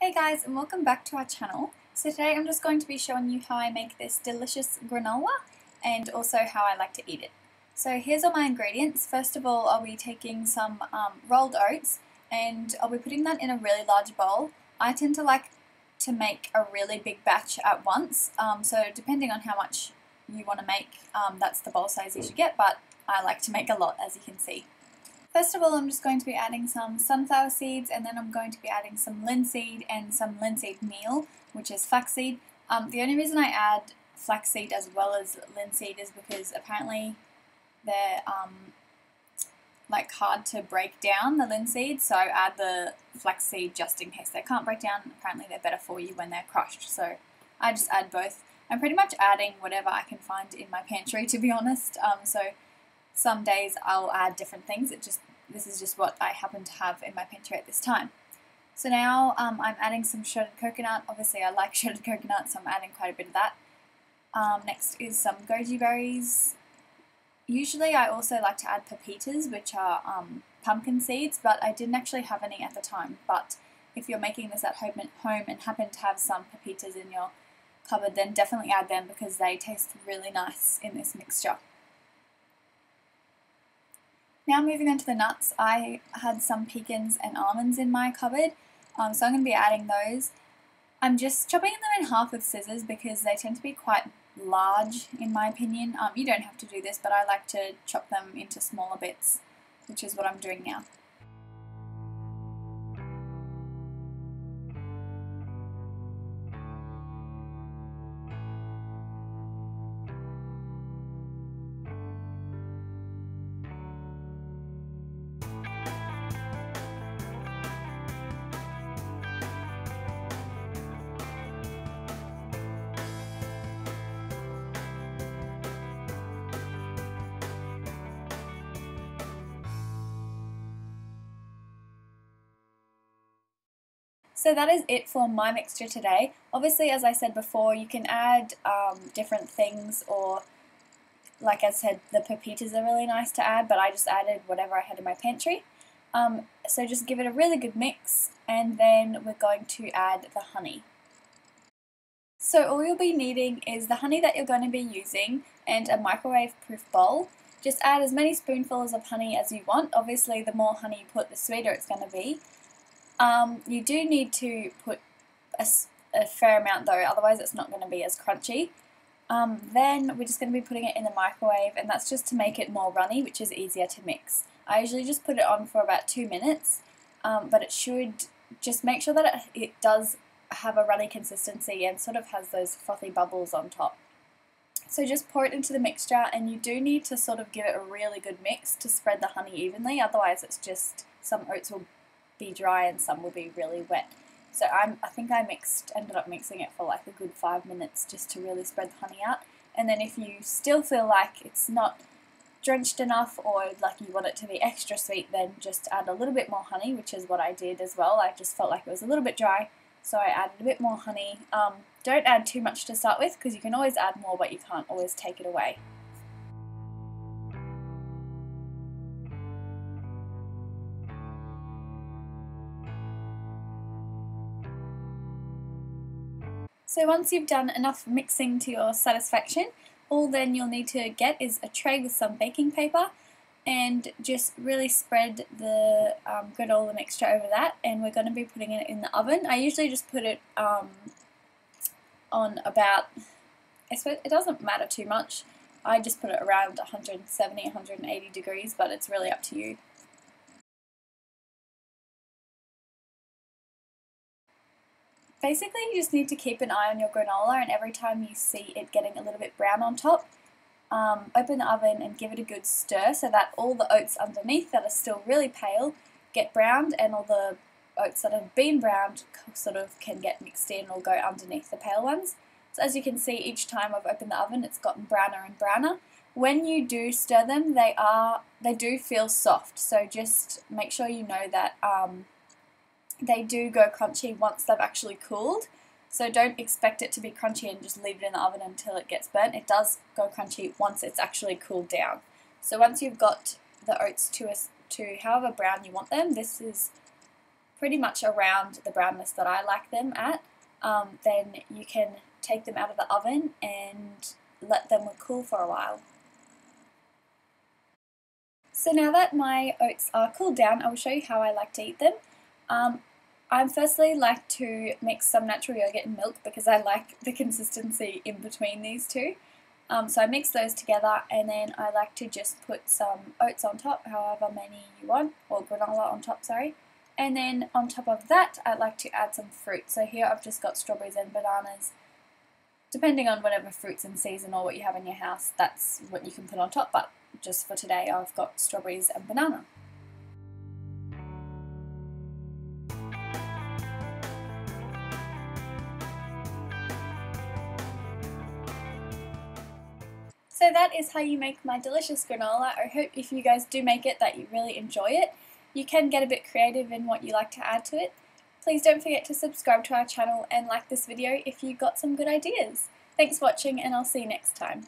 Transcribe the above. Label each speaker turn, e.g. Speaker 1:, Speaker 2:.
Speaker 1: Hey guys, and welcome back to our channel. So today I'm just going to be showing you how I make this delicious granola and also how I like to eat it. So here's all my ingredients. First of all, I'll be taking some rolled oats and I'll be putting that in a really large bowl. I tend to like to make a really big batch at once, so depending on how much you want to make, that's the bowl size you should get, but I like to make a lot, as you can see. First of all, I'm just going to be adding some sunflower seeds, and then I'm going to be adding some linseed and some linseed meal, which is flaxseed. The only reason I add flaxseed as well as linseed is because apparently they're like hard to break down, the linseed, so I add the flaxseed just in case they can't break down. Apparently they're better for you when they're crushed, so I just add both. I'm pretty much adding whatever I can find in my pantry, to be honest. So some days I'll add different things. This is just what I happen to have in my pantry at this time. So now I'm adding some shredded coconut. Obviously I like shredded coconut, so I'm adding quite a bit of that. Next is some goji berries. Usually I also like to add pepitas, which are pumpkin seeds, but I didn't actually have any at the time. But if you're making this at home and happen to have some pepitas in your cupboard, then definitely add them because they taste really nice in this mixture. Now moving on to the nuts, I had some pecans and almonds in my cupboard, so I'm going to be adding those. I'm just chopping them in half with scissors because they tend to be quite large in my opinion. You don't have to do this, but I like to chop them into smaller bits, which is what I'm doing now. So that is it for my mixture today. Obviously, as I said before, you can add different things, or like I said, the pepitas are really nice to add, but I just added whatever I had in my pantry. So just give it a really good mix, and then we're going to add the honey. So all you'll be needing is the honey that you're going to be using and a microwave-proof bowl. Just add as many spoonfuls of honey as you want. Obviously, the more honey you put, the sweeter it's going to be. You do need to put a fair amount though, otherwise it's not going to be as crunchy. Then we're just going to be putting it in the microwave, and that's just to make it more runny, which is easier to mix. I usually just put it on for about 2 minutes, but it should just make sure that it does have a runny consistency and sort of has those frothy bubbles on top. So just pour it into the mixture, and you do need to sort of give it a really good mix to spread the honey evenly, otherwise it's just, some oats will be dry and some will be really wet. So I think I ended up mixing it for like a good 5 minutes just to really spread the honey out. And then if you still feel like it's not drenched enough, or like you want it to be extra sweet, then just add a little bit more honey, which is what I did as well. I just felt like it was a little bit dry, so I added a bit more honey. Don't add too much to start with because you can always add more, but you can't always take it away. So once you've done enough mixing to your satisfaction, all then you'll need to get is a tray with some baking paper, and just really spread the granola mixture over that, and we're going to be putting it in the oven. I usually just put it on about, I suppose it doesn't matter too much, I just put it around 170, 180 degrees, but it's really up to you. Basically, you just need to keep an eye on your granola, and every time you see it getting a little bit brown on top, open the oven and give it a good stir so that all the oats underneath that are still really pale get browned, and all the oats that have been browned sort of can get mixed in or go underneath the pale ones. So as you can see, each time I've opened the oven, it's gotten browner and browner. When you do stir them, they do feel soft, so just make sure you know that they do go crunchy once they've actually cooled. So don't expect it to be crunchy and just leave it in the oven until it gets burnt. It does go crunchy once it's actually cooled down. So once you've got the oats to however brown you want them, this is pretty much around the brownness that I like them at, then you can take them out of the oven and let them cool for a while. So now that my oats are cooled down, I will show you how I like to eat them. I firstly like to mix some natural yogurt and milk because I like the consistency in between these two. So I mix those together, and then I like to just put some oats on top, however many you want, or granola on top, sorry. And then on top of that, I like to add some fruit. So here I've just got strawberries and bananas. Depending on whatever fruits in season or what you have in your house, that's what you can put on top, but just for today I've got strawberries and banana. So that is how you make my delicious granola. I hope if you guys do make it that you really enjoy it. You can get a bit creative in what you like to add to it. Please don't forget to subscribe to our channel and like this video if you got some good ideas. Thanks for watching, and I'll see you next time.